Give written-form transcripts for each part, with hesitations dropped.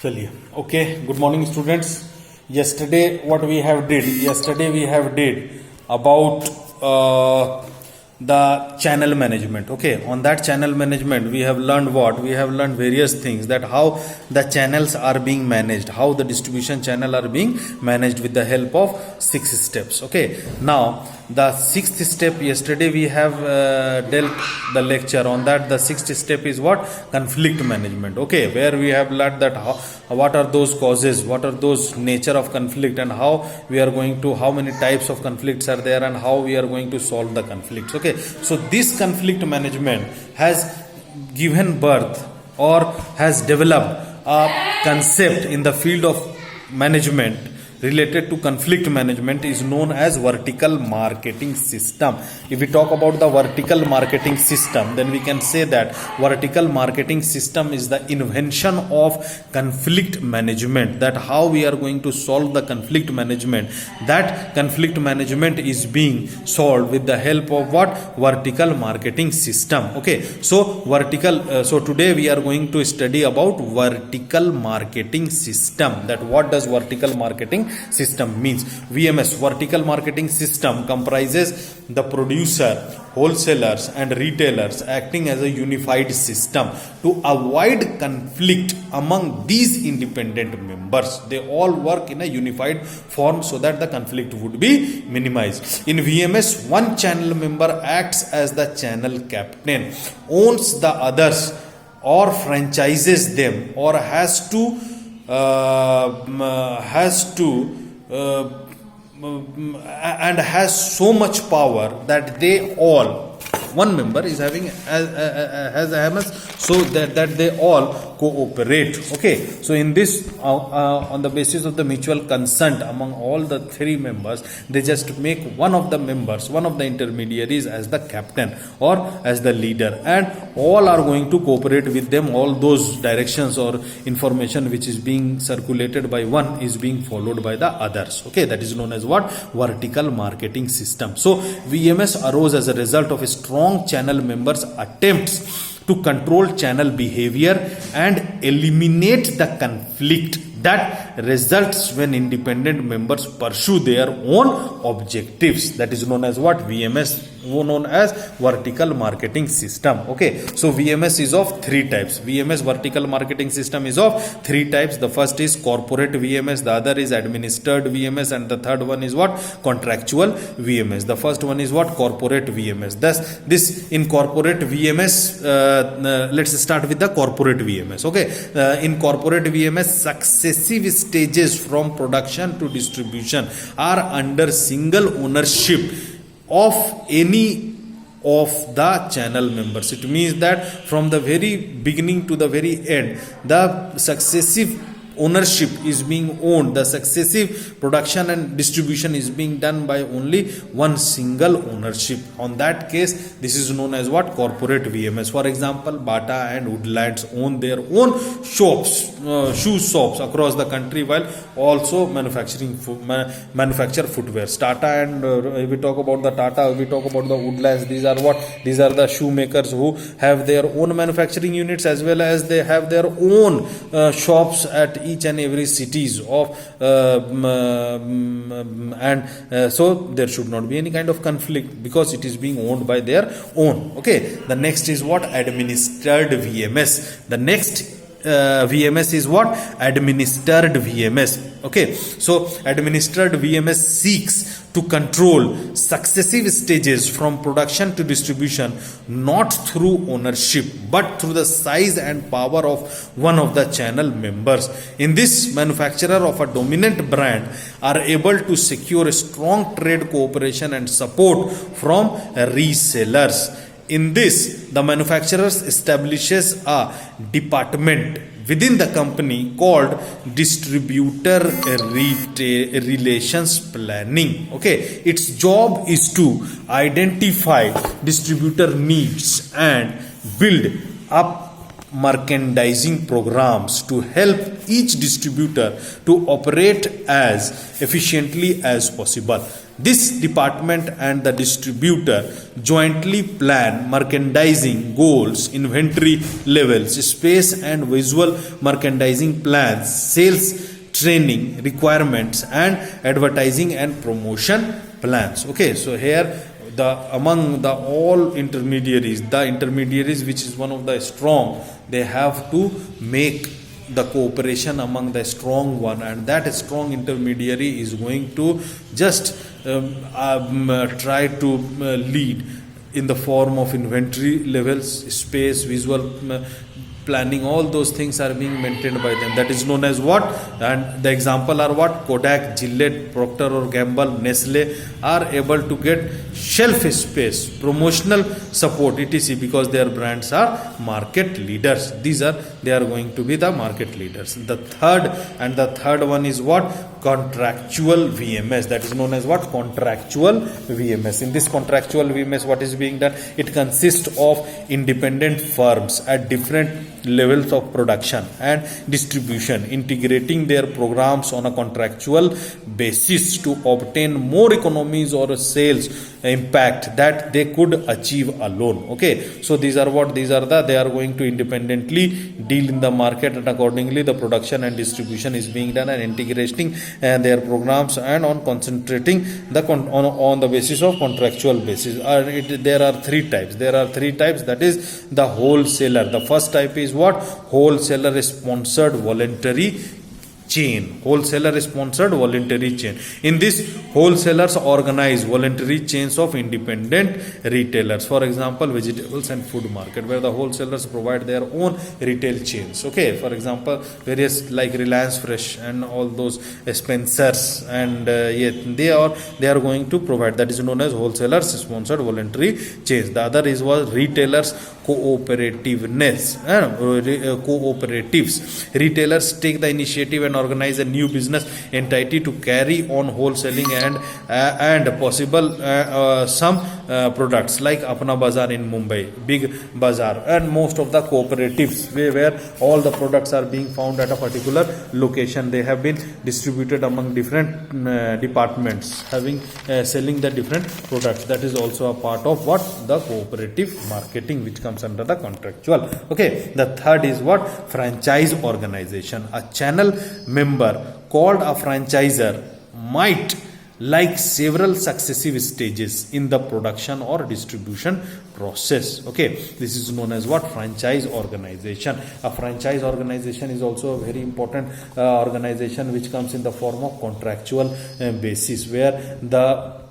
चलिए okay good morning students yesterday what we have did yesterday we have did about the channel management. Okay, on that channel management we have learned what we have learned various things, that how the channels are being managed, how the distribution channel are being managed with the help of 6 steps. Okay, now the 6th step, yesterday we have dealt the lecture on that. The 6th step is what? Conflict management. Okay, where we have learned that what are those causes, what are those nature of conflict, and how we are going to, how many types of conflicts are there, and how we are going to solve the conflicts. Okay, so this conflict management has given birth or has developed a concept in the field of management related to conflict management is known as vertical marketing system. If we talk about the vertical marketing system, then we can say that vertical marketing system is the invention of conflict management, that how we are going to solve the conflict management. That conflict management is being solved with the help of what? Vertical marketing system. Okay, so so today we are going to study about vertical marketing system. That what does vertical marketing system means? VMS, vertical marketing system, comprises the producer, wholesalers and retailers acting as a unified system to avoid conflict among these independent members. They all work in a unified form so that the conflict would be minimized. In VMS, one channel member acts as the channel captain, owns the others or franchises them, or has to and has so much power that they all, one member is having so that they all cooperate. Okay, so in this on the basis of the mutual consent among all the 3 members, they just make one of the members, one of the intermediaries, as the captain or as the leader, and all are going to cooperate with them. All those directions or information which is being circulated by one is being followed by the others. Okay, that is known as what? Vertical marketing system. So VMS arose as a result of a strong channel members' attempts to control channel behavior and eliminate the conflict that results when independent members pursue their own objectives. That is known as what? VMS, known as vertical marketing system. Okay, so VMS is of 3 types. VMS, vertical marketing system, is of 3 types. The first is corporate VMS, the other is administered VMS, and the third one is what? Contractual VMS. The first one is what? Corporate VMS. Thus this in corporate VMS, let's start with the corporate VMS. Okay, in corporate VMS, successive stages from production to distribution are under single ownership of any of the channel members. It means that from the very beginning to the very end, the successive ownership is being owned, the successive production and distribution is being done by only one single ownership. On that case, this is known as what? Corporate VMS. For example, Bata and Woodlands own their own shops, shoe shops across the country, while also manufacture footwear. Tata and if we talk about the Tata, if we talk about the Woodlands, these are what? These are the shoemakers who have their own manufacturing units, as well as they have their own shops at each and every cities of so there should not be any kind of conflict because it is being owned by their own. Okay, the next is what? Administered VMS. The next VMS is what? Administered VMS. Okay, so administered VMS seeks to control successive stages from production to distribution, not through ownership but through the size and power of one of the channel members. In this, manufacturer of a dominant brand are able to secure strong trade cooperation and support from resellers. In this, the manufacturers establishes a department within the company called distributor relations planning. Okay, its job is to identify distributor needs and build up merchandising programs to help each distributor to operate as efficiently as possible. This department and the distributor jointly plan merchandising goals, inventory levels, space and visual merchandising plans, sales training requirements, and advertising and promotion plans. Okay, so here among the all intermediaries, the intermediaries which is one of the strong, they have to make the cooperation among the strong one, and that strong intermediary is going to just try to lead in the form of inventory levels, space, visual planning. All those things are being maintained by them. That is known as what? And the example are what? Kodak, Gillette, Procter or Gamble, Nestle are able to get shelf space, promotional support, etc., because their brands are market leaders. They are going to be the market leaders. The third one is what? Contractual VMS. That is known as what? Contractual VMS. In this contractual VMS, what is being done? It consists of independent firms at different levels of production and distribution integrating their programs on a contractual basis to obtain more economies or sales impact that they could achieve alone. Okay, so they are going to independently deal in the market, and accordingly the production and distribution is being done and integrating their programs and on concentrating on the basis of contractual basis. There are three types. That is the wholesaler. The first type is what? Wholesaler sponsored voluntary chain. In this, wholesalers organize voluntary chains of independent retailers. For example, vegetables and food market, where the wholesalers provide their own retail chains. Okay, for example, various like Reliance Fresh and all those Spencers, and they are going to provide. That is known as wholesalers sponsored voluntary chains. The other was retailers cooperatives. Retailers take the initiative and organize a new business entity to carry on wholesaling and possible some products like Apna Bazaar in Mumbai, Big Bazaar, and most of the cooperatives where all the products are being found at a particular location. They have been distributed among different departments having selling the different products. That is also a part of what? The cooperative marketing, which comes under the contractual. Okay, the third is what? Franchise organization. A channel member called a franchisor might like several successive stages in the production or distribution process. Okay, this is known as what? Franchise organization. A franchise organization is also a very important organization which comes in the form of contractual basis, where the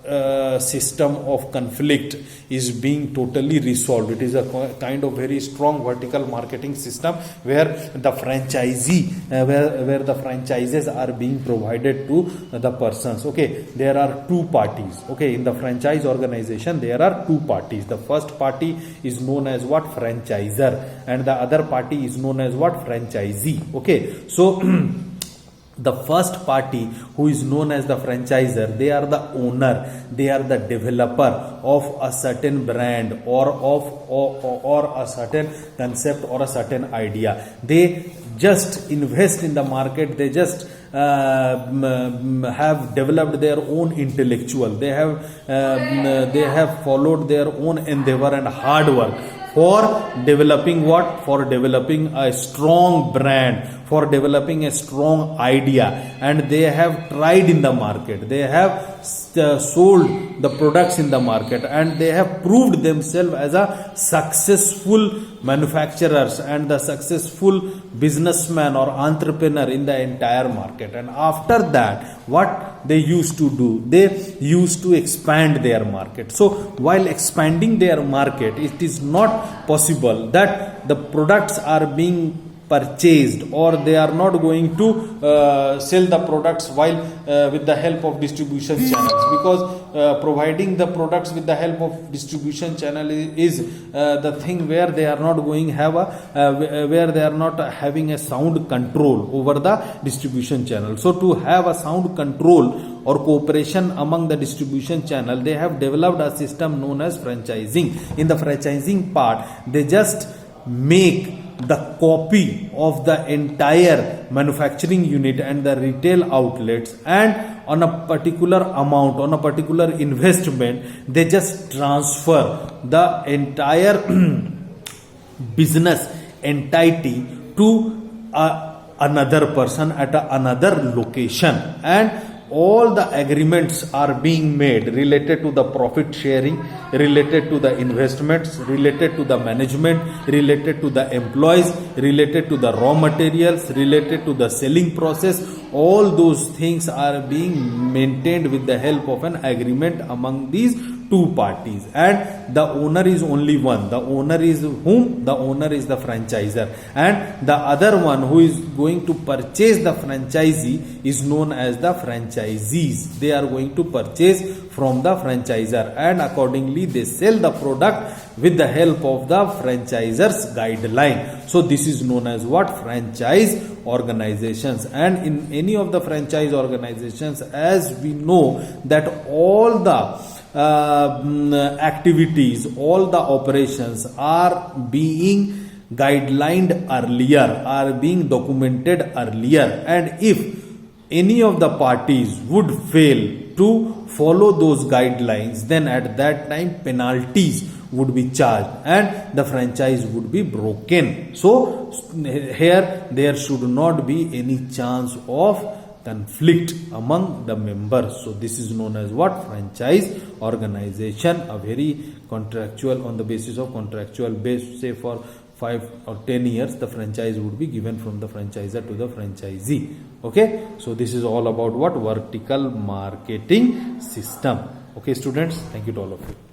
system of conflict is being totally resolved. It is a kind of very strong vertical marketing system where the franchisee, where the franchises are being provided to the persons. Okay, there are two parties. Okay, in the franchise organization there are two parties. The first party is known as what? Franchisor, and the other party is known as what? Franchisee. Okay, so the first party, who is known as the franchisor, they are the owner, they are the developer of a certain brand or a certain concept or a certain idea. They just invest in the market. They just have developed their own intellectual. They have followed their own endeavor and hard work for developing what? For developing a strong brand, for developing a strong idea, and they have tried in the market. They have sold the products in the market, and they have proved themselves as a successful manufacturers and the successful businessman or entrepreneur in the entire market. And after that, what they used to do? They used to expand their market. So while expanding their market, it is not possible that the products are being purchased, or they are not going to sell the products while with the help of distribution channels, because providing the products with the help of distribution channel is the thing where they are not going where they are not having a sound control over the distribution channel. So to have a sound control or cooperation among the distribution channel, they have developed a system known as franchising. In the franchising part, they just make the copy of the entire manufacturing unit and the retail outlets, and on a particular amount, on a particular investment, they just transfer the entire business entity to another person at another location, and all the agreements are being made related to the profit sharing, related to the investments, related to the management, related to the employees, related to the raw materials, related to the selling process. All those things are being maintained with the help of an agreement among these two parties, and the owner is only one. The owner is whom? The owner is the franchisor, and the other one who is going to purchase the franchisee is known as the franchisees. They are going to purchase from the franchisor, and accordingly they sell the product with the help of the franchisor's guideline. So this is known as what? Franchise organizations. And in any of the franchise organizations, as we know that all the activities, all the operations are being guidelined earlier, are being documented earlier, and if any of the parties would fail to follow those guidelines, then at that time penalties would be charged and the franchise would be broken. So here there should not be any chance of conflict among the members. So this is known as what? Franchise organization. A very contractual, on the basis of contractual base, say for 5 or 10 years the franchise would be given from the franchisor to the franchisee. Okay, so this is all about what? Vertical marketing system. Okay students, thank you to all of you.